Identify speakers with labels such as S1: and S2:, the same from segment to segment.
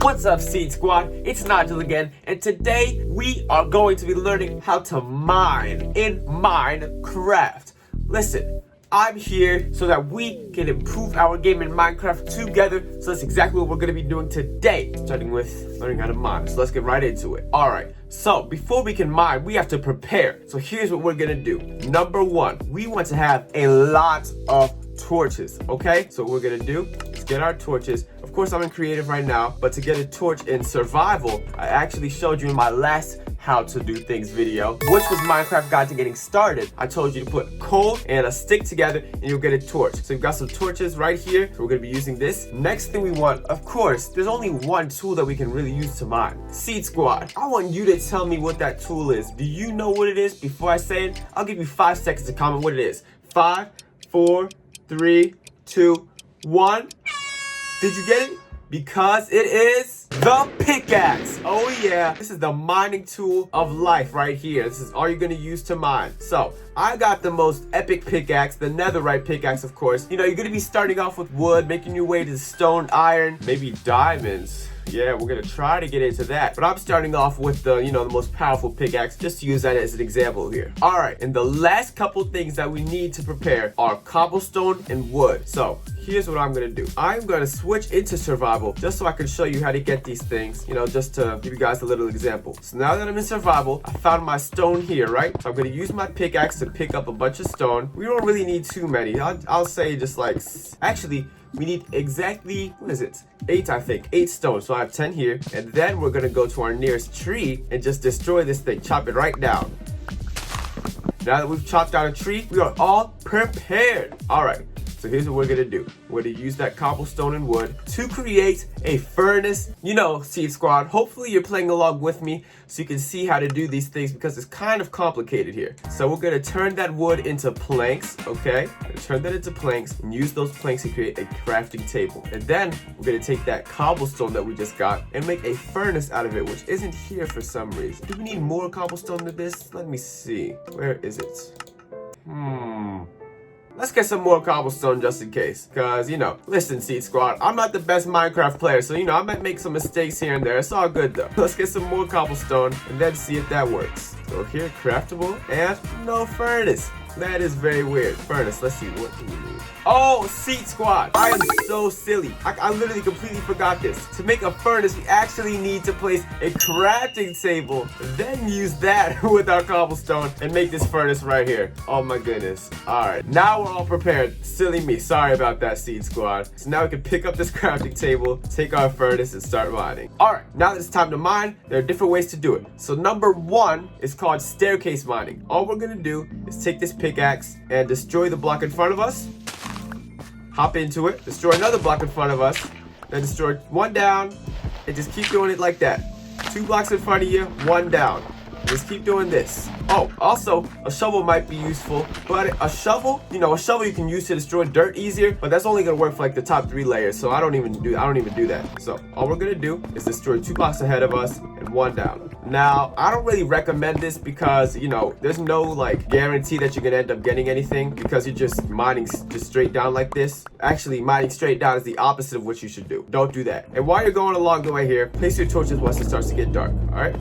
S1: What's up, Seed Squad? It's Nigel again, and today we are going to be learning how to mine in Minecraft. Listen, I'm here so that we can improve our game in Minecraft together, so that's exactly what we're going to be doing today, starting with learning how to mine. So let's get right into it. Alright, so before we can mine, we have to prepare. So here's what we're going to do. Number one, we want to have a lot of torches, okay? So what we're gonna do is get our torches. Of course, I'm in creative right now, but to get a torch in survival, I actually showed you in my last how to do things video, which was Minecraft Guide to Getting Started. I told you to put coal and a stick together and you'll get a torch. So we've got some torches right here, so we're gonna be using this. Next thing we want, of course, there's only one tool that we can really use to mine. Seed Squad, I want you to tell me what that tool is. Do you know what it is? Before I say it, I'll give you 5 seconds to comment what it is. 5, 4, 3, 2, 1. Did you get it? Because it is the pickaxe. Oh yeah, this is the mining tool of life right here. This is all you're gonna use to mine. So I got the most epic pickaxe, the netherite pickaxe, of course. You know, you're gonna be starting off with wood, making your way to stone, iron, maybe diamonds. Yeah, we're gonna try to get into that. But I'm starting off with the, the most powerful pickaxe, just to use that as an example here. All right, and the last couple things that we need to prepare are cobblestone and wood. So here's what I'm gonna do. I'm gonna switch into survival just so I can show you how to get these things, just to give you guys a little example. So now that I'm in survival, I found my stone here, right? So I'm gonna use my pickaxe to pick up a bunch of stone. We don't really need too many. I'll say just like, actually, we need exactly, 8, I think. 8 stones. So I have 10 here. And then we're going to go to our nearest tree and just destroy this thing. Chop it right down. Now that we've chopped down a tree, we are all prepared. All right. So here's what we're going to do. We're going to use that cobblestone and wood to create a furnace. Seed Squad, hopefully you're playing along with me so you can see how to do these things because it's kind of complicated here. So we're going to turn that wood into planks, okay? Turn that into planks and use those planks to create a crafting table. And then we're going to take that cobblestone that we just got and make a furnace out of it, which isn't here for some reason. Do we need more cobblestone than this? Let me see. Where is it? Let's get some more cobblestone just in case. Because, listen, Seed Squad, I'm not the best Minecraft player. So, I might make some mistakes here and there. It's all good, though. Let's get some more cobblestone and then see if that works. So here, craftable and no furnace. That is very weird. Furnace, let's see, what do we need? Oh, Seed Squad, I am so silly. I literally completely forgot this. To make a furnace, we actually need to place a crafting table, then use that with our cobblestone and make this furnace right here. Oh my goodness. All right, now we're all prepared. Silly me, sorry about that, Seed Squad. So now we can pick up this crafting table, take our furnace and start mining. All right, now that it's time to mine, there are different ways to do it. So number one is called staircase mining. All we're gonna do is take this pickaxe and destroy the block in front of us. Hop into it, destroy another block in front of us, then destroy one down, and just keep doing it like that. 2 blocks in front of you, 1 down. Just keep doing this. Oh, also, a shovel might be useful, but a shovel you can use to destroy dirt easier, but that's only gonna work for like the top 3 layers, so I don't even do that. So all we're gonna do is destroy 2 blocks ahead of us and 1 down. Now, I don't really recommend this because, there's no like guarantee that you're gonna end up getting anything because you're just mining just straight down like this. Actually, mining straight down is the opposite of what you should do. Don't do that. And while you're going along the way here, place your torches once it starts to get dark, all right?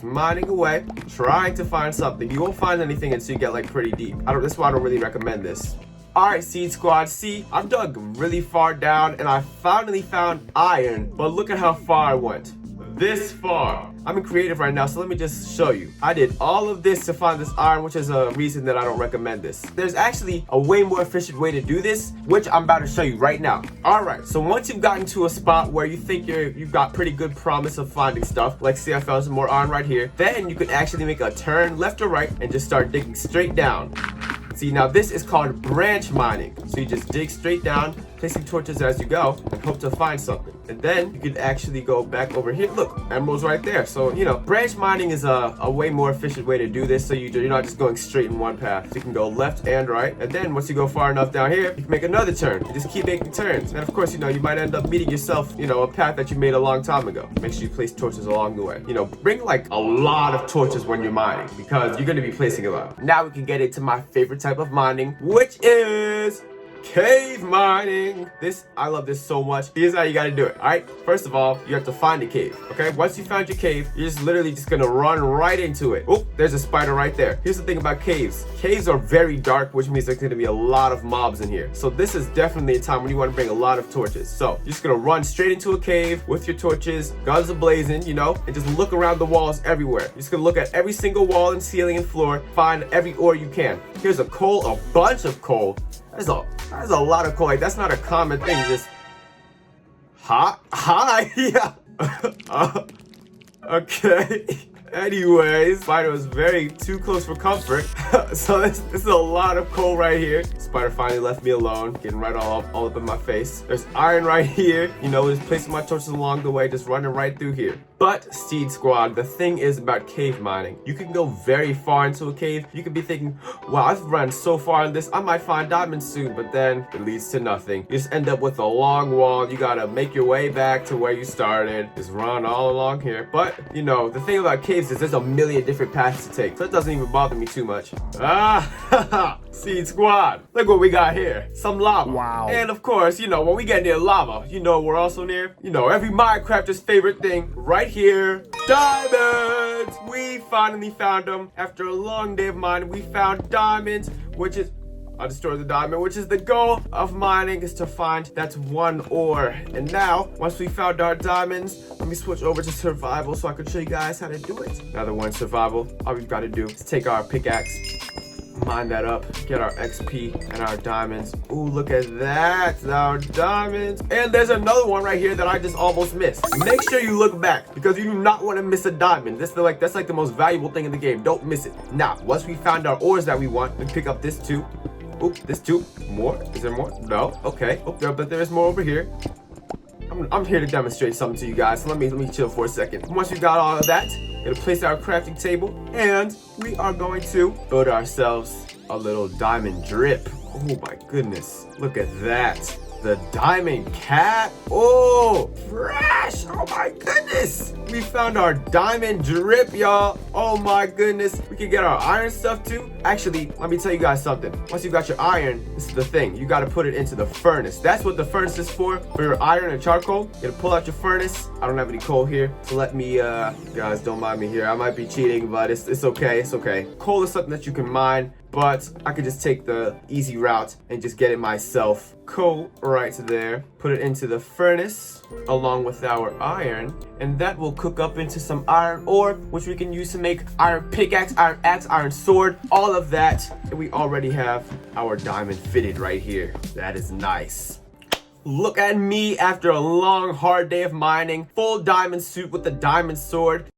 S1: Mining away, trying to find something. You won't find anything until you get like pretty deep. That's why I don't really recommend this. All right, Seed Squad, see, I've dug really far down and I finally found iron, but look at how far I went. This far. I'm in creative right now, so let me just show you. I did all of this to find this iron, which is a reason that I don't recommend this. There's actually a way more efficient way to do this, which I'm about to show you right now. All right, so once you've gotten to a spot where you think you've got pretty good promise of finding stuff, like see I found some more iron right here, then you can actually make a turn left or right and just start digging straight down. See, now this is called branch mining. So you just dig straight down, placing torches as you go, and hope to find something. And then you can actually go back over here. Look, emeralds right there. So, branch mining is a way more efficient way to do this. So you're not just going straight in one path. So you can go left and right. And then once you go far enough down here, you can make another turn. You just keep making turns. And of course, you might end up meeting yourself, a path that you made a long time ago. Make sure you place torches along the way. Bring like a lot of torches when you're mining because you're going to be placing a lot. Now we can get into my favorite type of mining, which is Cave mining. I love this so much. Here's how you gotta do it. All right, first of all, you have to find a cave. Okay, once you found your cave, you're just literally just gonna run right into it. Oh, there's a spider right there. Here's the thing about caves. Caves are very dark, which means there's gonna be a lot of mobs in here. So this is definitely a time when you want to bring a lot of torches. So you're just gonna run straight into a cave with your torches, guns ablazing, you know, and just look around the walls everywhere. You're just gonna look at every single wall and ceiling and floor, find every ore you can. Here's a coal, a bunch of coal. That's a lot of coal. Like, that's not a common thing. Just hi, yeah. Okay. Anyways, spider was very too close for comfort. So this is a lot of coal right here. Spider finally left me alone, getting right all up in my face. There's iron right here. You know, just placing my torches along the way, just running right through here. But Seed Squad, the thing is about cave mining. You can go very far into a cave. You could be thinking, wow, I've run so far in this, I might find diamonds soon, but then it leads to nothing. You just end up with a long wall. You gotta make your way back to where you started. Just run all along here. But, you know, the thing about caves is there's a million different paths to take, so it doesn't even bother me too much. Seed Squad, look what we got here. Some lava.
S2: Wow.
S1: And of course, you know, when we get near lava, you know we're also near, you know, every Minecrafter's favorite thing, right here, diamonds. We finally found them. After a long day of mining, we found diamonds, which is, I destroyed the diamond, which is the goal of mining, is to find that one ore. And now, once we found our diamonds, let me switch over to survival so I can show you guys how to do it. Now that we're in survival, all we've got to do is take our pickaxe, mine that up, get our XP and our diamonds. Ooh, look at that, our diamonds. And there's another one right here that I just almost missed. Make sure you look back, because you do not want to miss a diamond. That's like the most valuable thing in the game. Don't miss it. Now, once we found our ores that we want, we pick up this too. Oh, this too. More? Is there more? No. Okay. Oh, but there is more over here. I'm here to demonstrate something to you guys. So let me chill for a second. Once we got all of that, we're gonna place our crafting table, and we are going to build ourselves a little diamond drip. Oh my goodness! Look at that. The diamond cat. Oh, fresh. Oh my goodness. We found our diamond drip, y'all. Oh my goodness. We can get our iron stuff too. Actually, let me tell you guys something. Once you got your iron, this is the thing. You got to put it into the furnace. That's what the furnace is for your iron and charcoal. You gotta pull out your furnace. I don't have any coal here, so let me, guys, don't mind me here. I might be cheating, but it's okay. It's okay. Coal is something that you can mine, but I could just take the easy route and just get it myself. Coal right there. Put it into the furnace along with our iron, and that will cook up into some iron ore, which we can use to make iron pickaxe, iron axe, iron sword, all of that. And we already have our diamond fitted right here. That is nice. Look at me after a long, hard day of mining. Full diamond suit with the diamond sword.